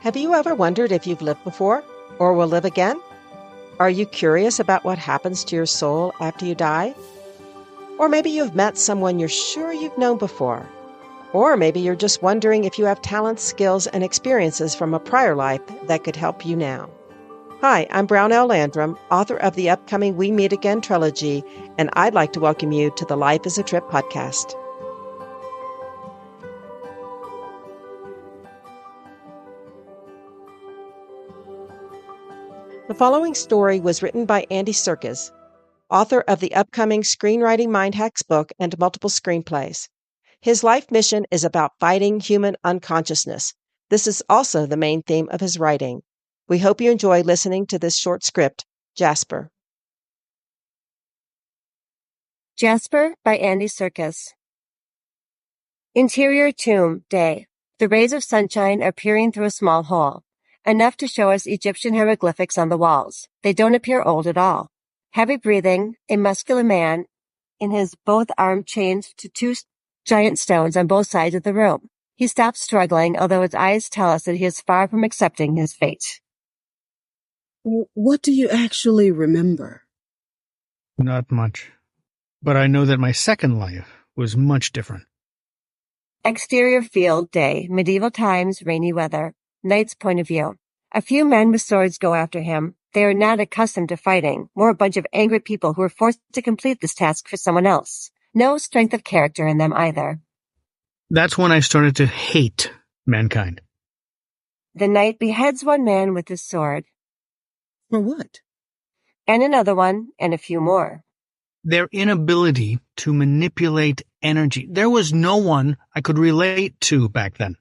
Have you ever wondered if you've lived before or will live again? Are you curious about what happens to your soul after you die? Or maybe you've met someone you're sure you've known before. Or maybe you're just wondering if you have talents, skills, and experiences from a prior life that could help you now. Hi, I'm Brownell Landrum, author of the upcoming We Meet Again trilogy, and I'd like to welcome you to the Life is a Trip podcast. The following story was written by Andy Serkiz, author of the upcoming Screenwriting Mind Hacks book and multiple screenplays. His life mission is about fighting human unconsciousness. This is also the main theme of his writing. We hope you enjoy listening to this short script, Jasper. Jasper by Andy Serkiz. Interior tomb, day. The rays of sunshine are peering through a small hole, enough to show us Egyptian hieroglyphics on the walls. They don't appear old at all. Heavy breathing, a muscular man, in his both arms chained to two giant stones on both sides of the room. He stops struggling, although his eyes tell us that he is far from accepting his fate. What do you actually remember? Not much. But I know that my second life was much different. Exterior field, day. Medieval times, rainy weather. Knight's point of view. A few men with swords go after him. They are not accustomed to fighting, more a bunch of angry people who are forced to complete this task for someone else. No strength of character in them either. That's when I started to hate mankind. The knight beheads one man with his sword. For what? And another one, and a few more. Their inability to manipulate energy. There was no one I could relate to back then.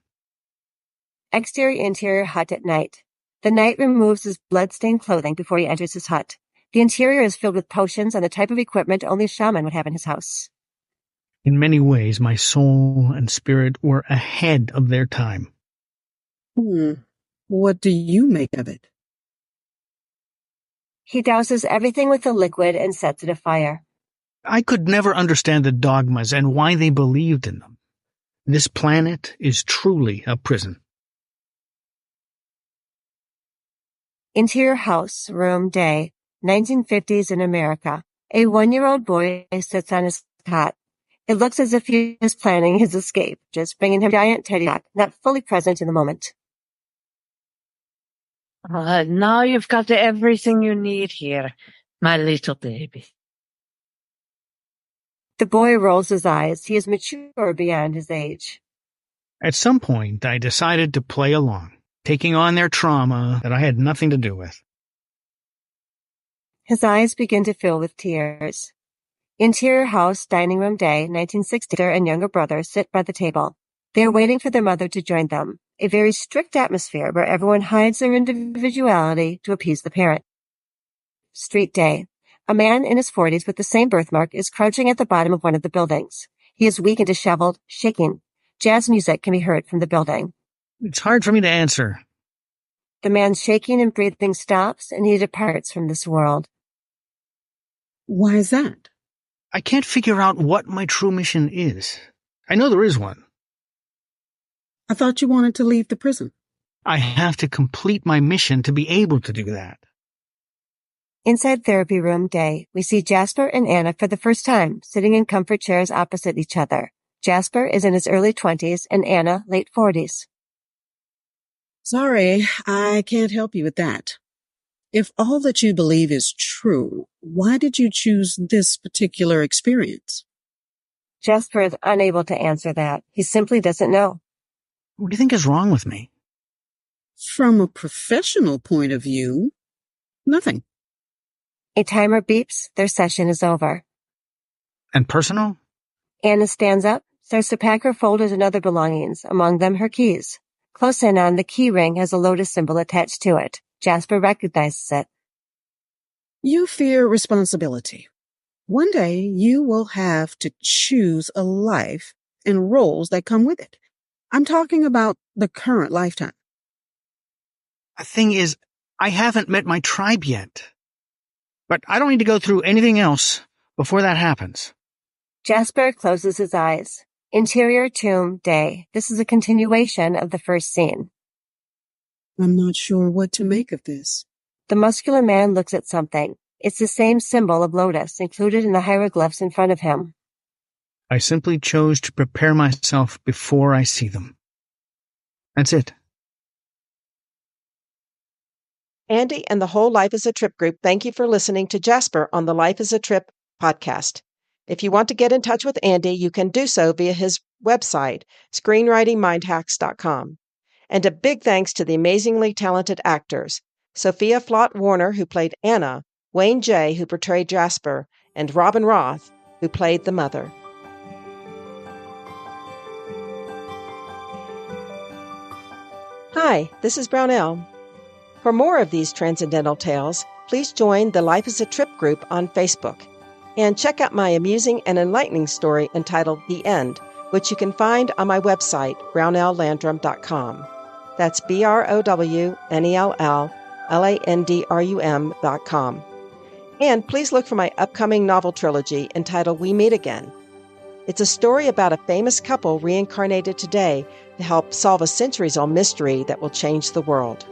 Interior hut at night. The knight removes his blood-stained clothing before he enters his hut. The interior is filled with potions and the type of equipment only a shaman would have in his house. In many ways, my soul and spirit were ahead of their time. What do you make of it? He douses everything with the liquid and sets it afire. I could never understand the dogmas and why they believed in them. This planet is truly a prison. Interior house, room, day, 1950s in America. A 1-year-old boy sits on his cot. It looks as if he is planning his escape, just bringing him a giant teddy bear, not fully present in the moment. Now you've got everything you need here, my little baby. The boy rolls his eyes. He is mature beyond his age. At some point, I decided to play along, taking on their trauma that I had nothing to do with. His eyes begin to fill with tears. Interior house, dining room, day, 1960. Sister and younger brother sit by the table. They are waiting for their mother to join them. A very strict atmosphere where everyone hides their individuality to appease the parent. Street, day. A man in his 40s with the same birthmark is crouching at the bottom of one of the buildings. He is weak and disheveled, shaking. Jazz music can be heard from the building. It's hard for me to answer. The man's shaking and breathing stops, and he departs from this world. Why is that? I can't figure out what my true mission is. I know there is one. I thought you wanted to leave the prison. I have to complete my mission to be able to do that. Inside therapy room, day, we see Jasper and Anna for the first time, sitting in comfort chairs opposite each other. Jasper is in his early 20s and Anna late 40s. Sorry, I can't help you with that. If all that you believe is true, why did you choose this particular experience? Jasper is unable to answer that. He simply doesn't know. What do you think is wrong with me? From a professional point of view, nothing. A timer beeps. Their session is over. And personal? Anna stands up, starts to pack her folders and other belongings, among them her keys. Close in on, the key ring has a lotus symbol attached to it. Jasper recognizes it. You fear responsibility. One day you will have to choose a life and roles that come with it. I'm talking about the current lifetime. The thing is, I haven't met my tribe yet. But I don't need to go through anything else before that happens. Jasper closes his eyes. Interior tomb, day. This is a continuation of the first scene. I'm not sure what to make of this. The muscular man looks at something. It's the same symbol of lotus included in the hieroglyphs in front of him. I simply chose to prepare myself before I see them. That's it. Andy and the whole Life is a Trip group thank you for listening to Jasper on the Life is a Trip podcast. If you want to get in touch with Andy, you can do so via his website, screenwritingmindhacks.com. And a big thanks to the amazingly talented actors, Sophia Flott-Warner, who played Anna, Wayne Jay, who portrayed Jasper, and Robin Roth, who played the mother. Hi, this is Brownell. For more of these transcendental tales, please join the Life is a Trip group on Facebook. And check out my amusing and enlightening story entitled The End, which you can find on my website, brownelllandrum.com. That's BROWNELLLANDRUM.com. And please look for my upcoming novel trilogy entitled We Meet Again. It's a story about a famous couple reincarnated today to help solve a centuries-old mystery that will change the world.